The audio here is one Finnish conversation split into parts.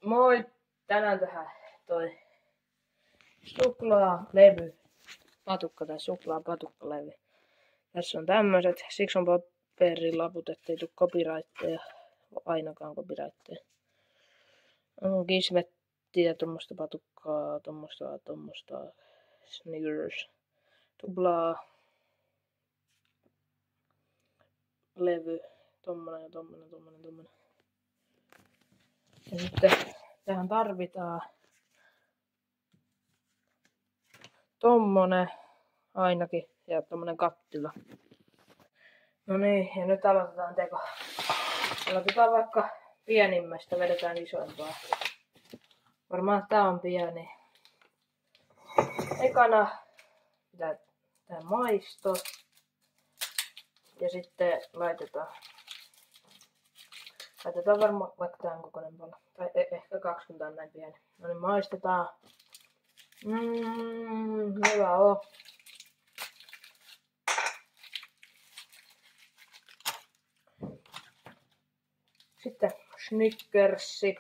Moi! Tänään tähän toi suklaalevy patukka tai suklaapatukkalevi. Tässä on tämmöiset Six on paperilaput, ettei tuu copyrightteja, ainakaan copyrightteja. On kismettiä, tommosta patukkaa, tommosta Snickers, tuplaa levy, tommonen. Ja sitten tähän tarvitaan tommonen ainakin ja tommonen kattila. No niin, ja nyt aloitetaan teko. Aloitetaan vaikka pienimmästä, vedetään isompaa. Varmaan tää on pieni. Ekana tää maisto. Ja sitten laitetaan varmaan vaikka tämän kokoinen pala. Tai ehkä 2, kun tää on näin pieni. No niin, maistetaan. Hyvä oo. Sitten Snickersi.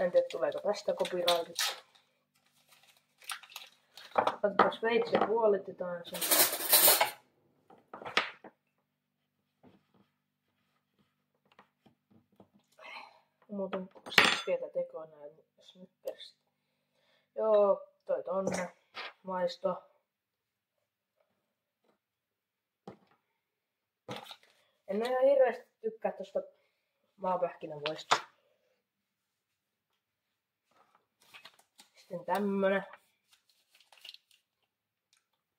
En tiedä tuleeko tästä copyrightit. Otetaan veitsi ja puolitetaan sen. Muuten siskeitä tekoa näin Snickersit. Joo, toi tonne. Maisto. En ihan hirveesti tykkää tosta maapähkinävoista. Sitten tämmönen.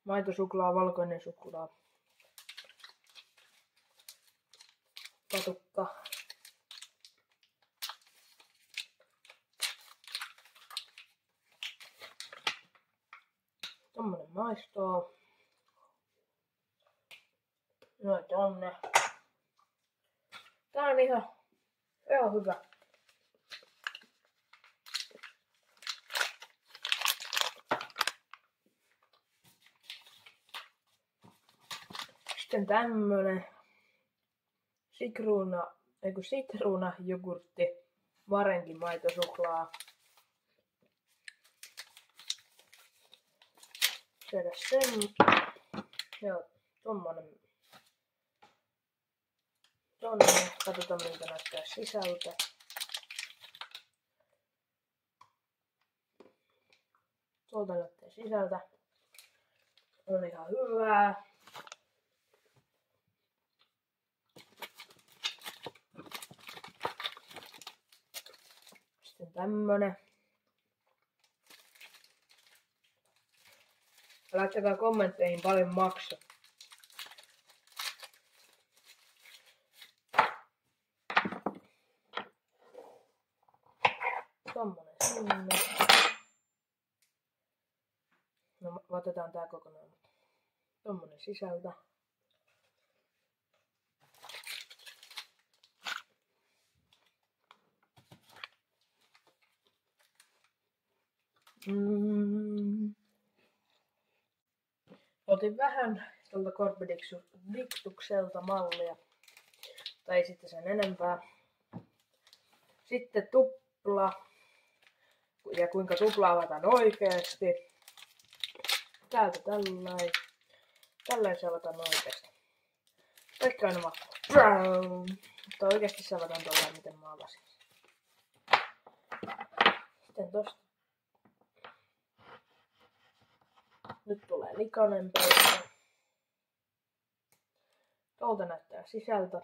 Maitosuklaa, valkoinen suklaa. Patukka. Tommonen maistoa. Noin tonne. Tää on ihan hyvä. Sitten tämmönen sitruuna jogurtti, varenki maitosuklaa. Syödä sen. Joo, tommonen. Tonne. Katsotaan miltä näyttää sisältä. Tuolta näyttää sisältä. On ihan hyvää. Sitten tämmönen. Laittakaa kommentteihin paljon maksaa. Tommonen sinne. No otetaan tää kokonaan. Tommonen sisältä. Otin vähän tuolta Corbidiktukselta mallia. Tai sitten sen enempää. Sitten tupla. Ja kuinka tupla avataan oikeesti. Täältä tällainen. Tällainen se avataan oikeesti. Kaikki aina vaan brown. Mutta oikeesti se avataan tällainen, miten mä avasin. Sitten tosta. Nyt tulee likainen pöytä. Tuolta näyttää sisältä.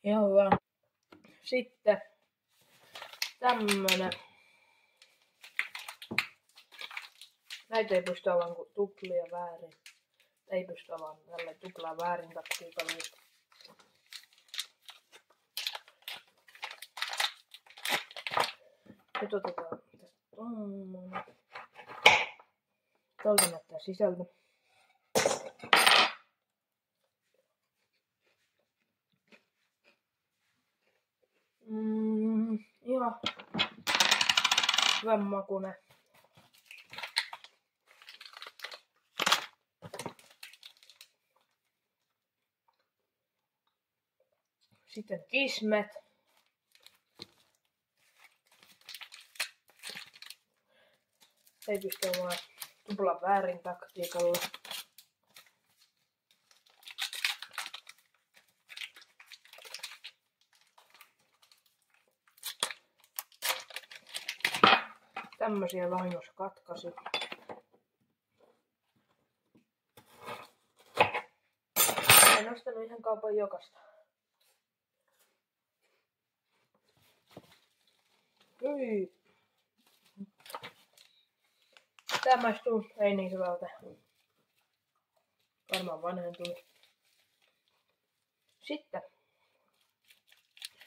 Ihan hyvä. Sitten tämmönen. Näitä ei pysty avaamaan kuin tuplia väärin. Ei pysty avaamaan tälleen tuplaa väärin takia paljon. Nyt otetaan tästä tommonen. Tuolta näyttää sisältä. Ihan hyvän makuinen. Sitten Kismet. Ei pysty olemaan tuplan väärin taktiikalla. Tämmösiä vahingossa katkaisin. En ostanut ihan kaupan jokasta. Hyi. Tää maistuu ei niin hyvältä. Varmaan vanhentunut. Sitten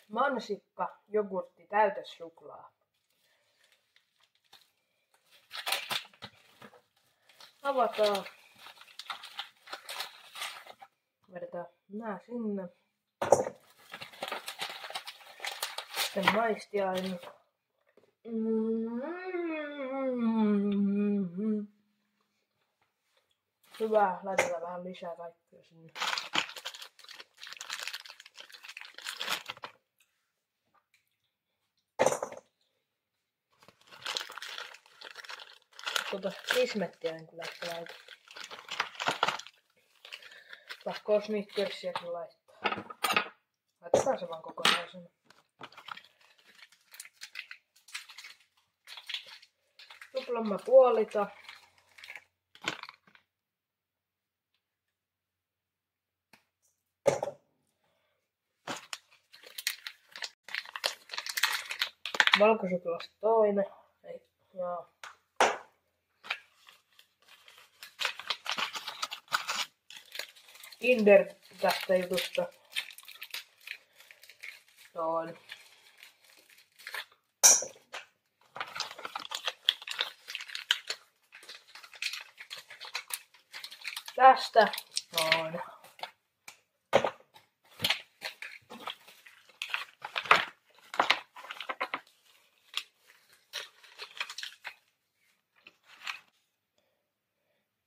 mansikka, jogurtti, täytesuklaa. Avataan. Vedetään nää sinne. Sitten maistiaine. Hyvä, laitetaan vähän lisää kaikkea sinne. Kismettiä en kyllä ehkä laita. Pakko Snickersiäkin laittaa. Laitetaan se vaan kokonaisena. Tuplamma puolita. Valkosuklasta toinen. Ja Kinder tästä jutusta. Toinen. Tästä toinen.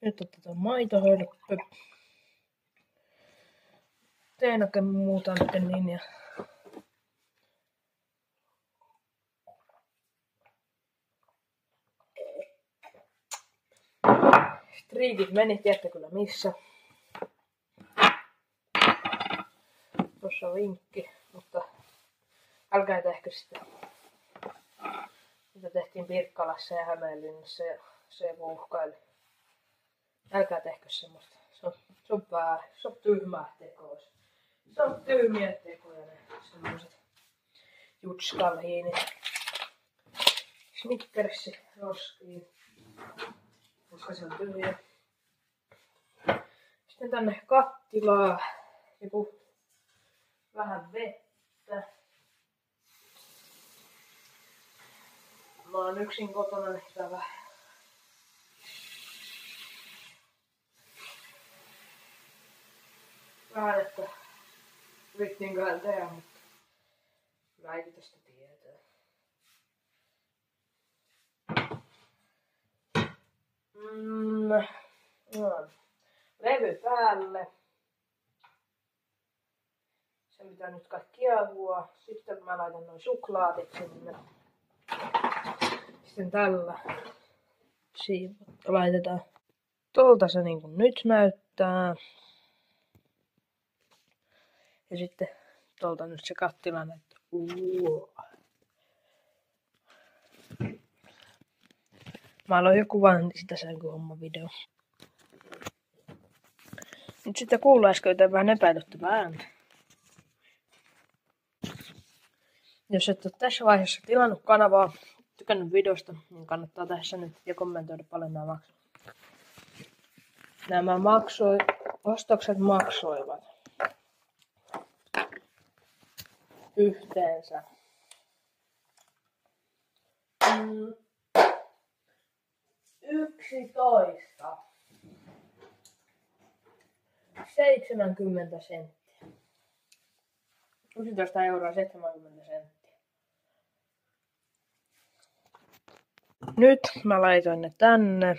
Nyt otetaan maitohölppö. Teen oikein muuta nyt niin ja striikit meni, tiedätte kyllä missä. Tuossa on vinkki, mutta älkää tehkö sitä. Mitä tehtiin Pirkkalassa ja Hämeenlinnassa ja se vuuhkaili. Älkää tehkö semmoista. Se on väärin. Se on tyhmää tekoa. Se on tyhmiä tekoja ne semmoset jutskalhiinit. Snickersi roskiin. Koska se on tyhjä. Sitten tänne kattilaan joku vähän vettä. Mä oon yksin kotona, niin sitä vähän, että yrittiinköhän tehdä, mutta äiti tästä tietää. Levy päälle. Se pitää nyt kaikki kiehua. Sitten mä laitan noin suklaatit sinne. Sitten tällä laitetaan. Tuolta se niin kuin nyt näyttää. Ja sitten tuolta nyt se kattila näyttää. Mä aloin jo kuvaan sitä sänkyhomman video. Nyt sitten kuuluu äsken jotain vähän epäilyttävää ääntä. Jos et ole tässä vaiheessa tilannut kanavaa, tykännyt videosta, niin kannattaa tässä nyt ja kommentoida paljon nämä ostokset maksoivat yhteensä 70 senttiä. 11 euroa 70 senttiä. Nyt mä laitoin ne tänne.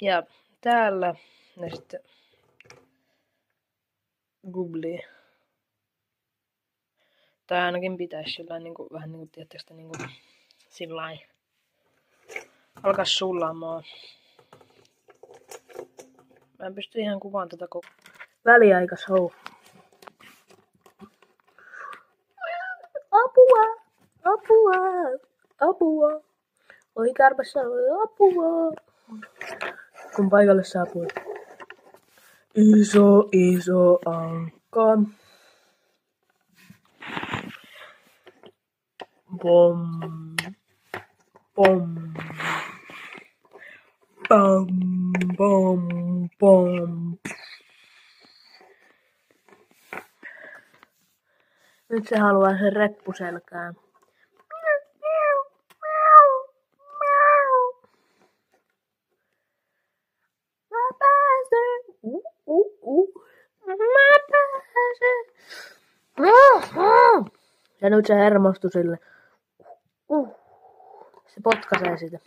Ja täällä ne sitten googlia. Tai ainakin pitäis sillain niinku, vähän niinku, tiedättekö niinku, sillain. Alkas sulamaan. Mä en pysty ihan kuvaan tätä koko väliaikas hou. Apua! Apua! Apua! Oi kärpässä, apua! Kun paikalle saapui iso ankka. Pom, pom, pom, pom, pom. Nyt se haluaa sen reppuselkään. Mä pääsen. Mä pääsen. Ja nyt se hermostui sille. Se potkaisee sitä.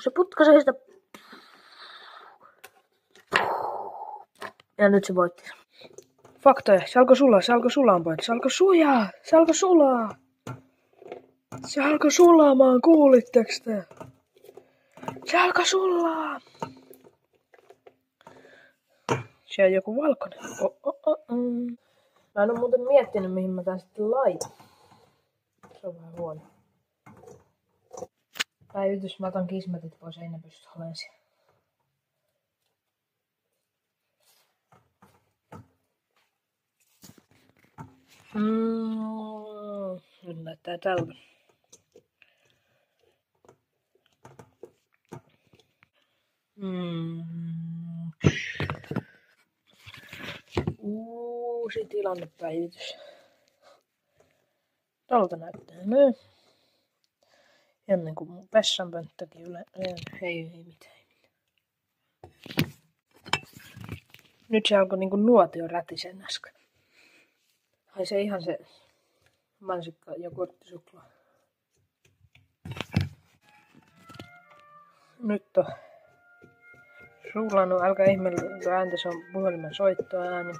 Se potkaisee sitä. Ja nyt se voitti. Faktoja. Se alkoi sulaa. Se alkoi sulamaan. Se alkoi sujaa. Se alkoi sulaa. Se alkoi sulamaan. Kuulitteko te? Se alkoi sulaa. Se on joku valkoinen. Mä en oo muuten miettinyt, mihin mä tän sitten laitan. Se on vähän huono. Päivitys, mä otan kismetit pois, ei ne pysty olemaan siellä. Nyt näyttää tältä. Uusi tilannepäivitys. Tolta näyttää näin. Ennen kuin mun pessanpönttökin ei mitään. Nyt se alkoi niinku nuotio rätisen äsken. Haisee ihan se mansikka jogurttisuklaa. Nyt on sulannut, älkää ihmeellä ääntä, se on puhelimen soittoääni.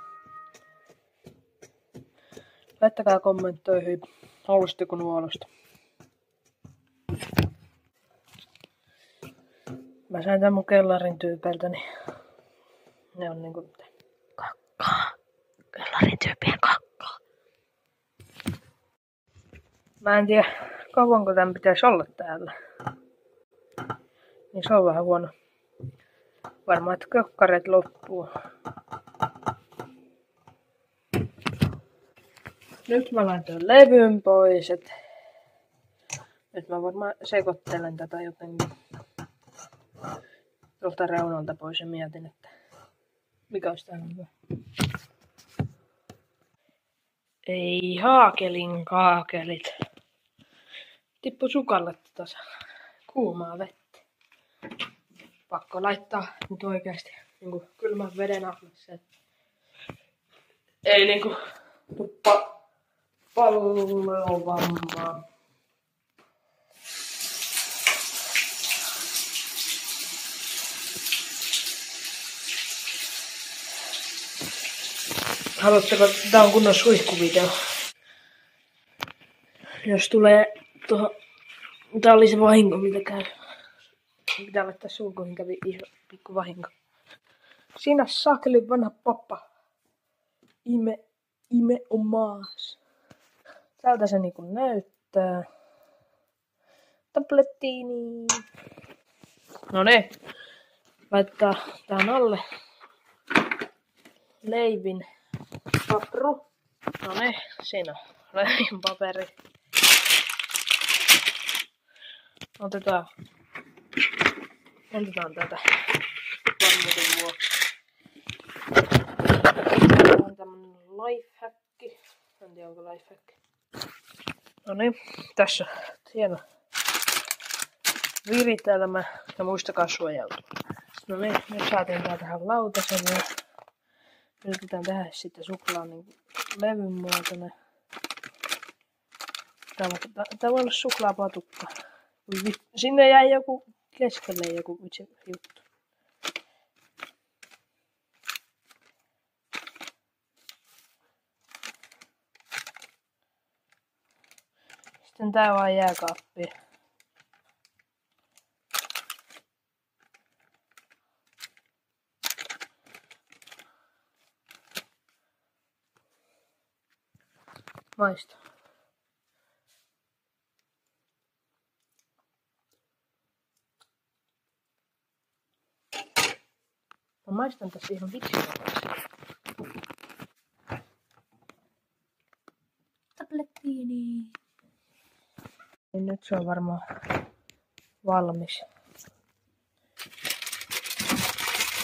Laittakaa kommenttoihin, haluaisitteko nuolosta. Mä sain tän mun kellarin tyypeiltä, niin ne on niinku kakkaa. Kellarin tyypien kakkaa. Mä en tiedä, kauanko tän pitäisi olla täällä. Niin se on vähän huono. Varmaan, että kökkareet loppuu. Nyt mä laitoin levyn pois, et nyt mä varmaan sekoittelen tätä jotenkin tuolta reunalta pois ja mietin, että mikä olisi täällä hyvä. Ei haakelin kaakelit. Tippu sukalle taas kuumaa vettä. Pakko laittaa nyt oikeasti niinku kylmän veden alle. Ei niinku tuppa pallovammaa. Haluatteko, tää on kunnon suihkuvideo. Jos tulee tuohon, tää oli se vahinko mitä käy. Pitää laittaa sulkuihin, kävi iso pikku vahinko. Sinä sakeli vanha pappa. Ime on maas. Tältä se niinku näyttää. Tablettiini. No ne. Laittaa tähän alle leivin papru. No ne, siinä on leivin paperi. Otetaan tätä varmuuden vuoksi. Tämä on tämmönen lifehacki. En tiedä onko lifehacki. No niin, tässä hieno viritelmä ja muistakaa suojautua. No niin, nyt saatiin tää tähän lautaselle. Yritetään tehdä sitten suklaan niin levyn muotoinen. Tää voi olla suklaapatukka. Sinne jäi joku keskelle joku vitsi juttu. Sitten tää vaan jääkaappiin. Maista. Mä maistan tässä ihan vitsi. Tablettiini. Nyt se on varmaan valmis.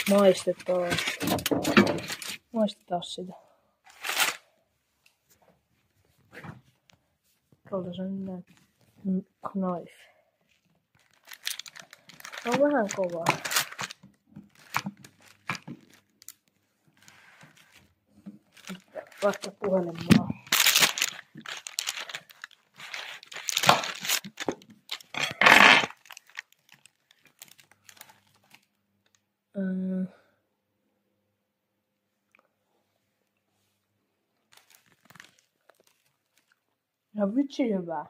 Maistetaan. Maistetaan sitä. Tuolta se on näin knife. Se on vähän kovaa. Vasta puhelimaa. Ja vitsi hyvää.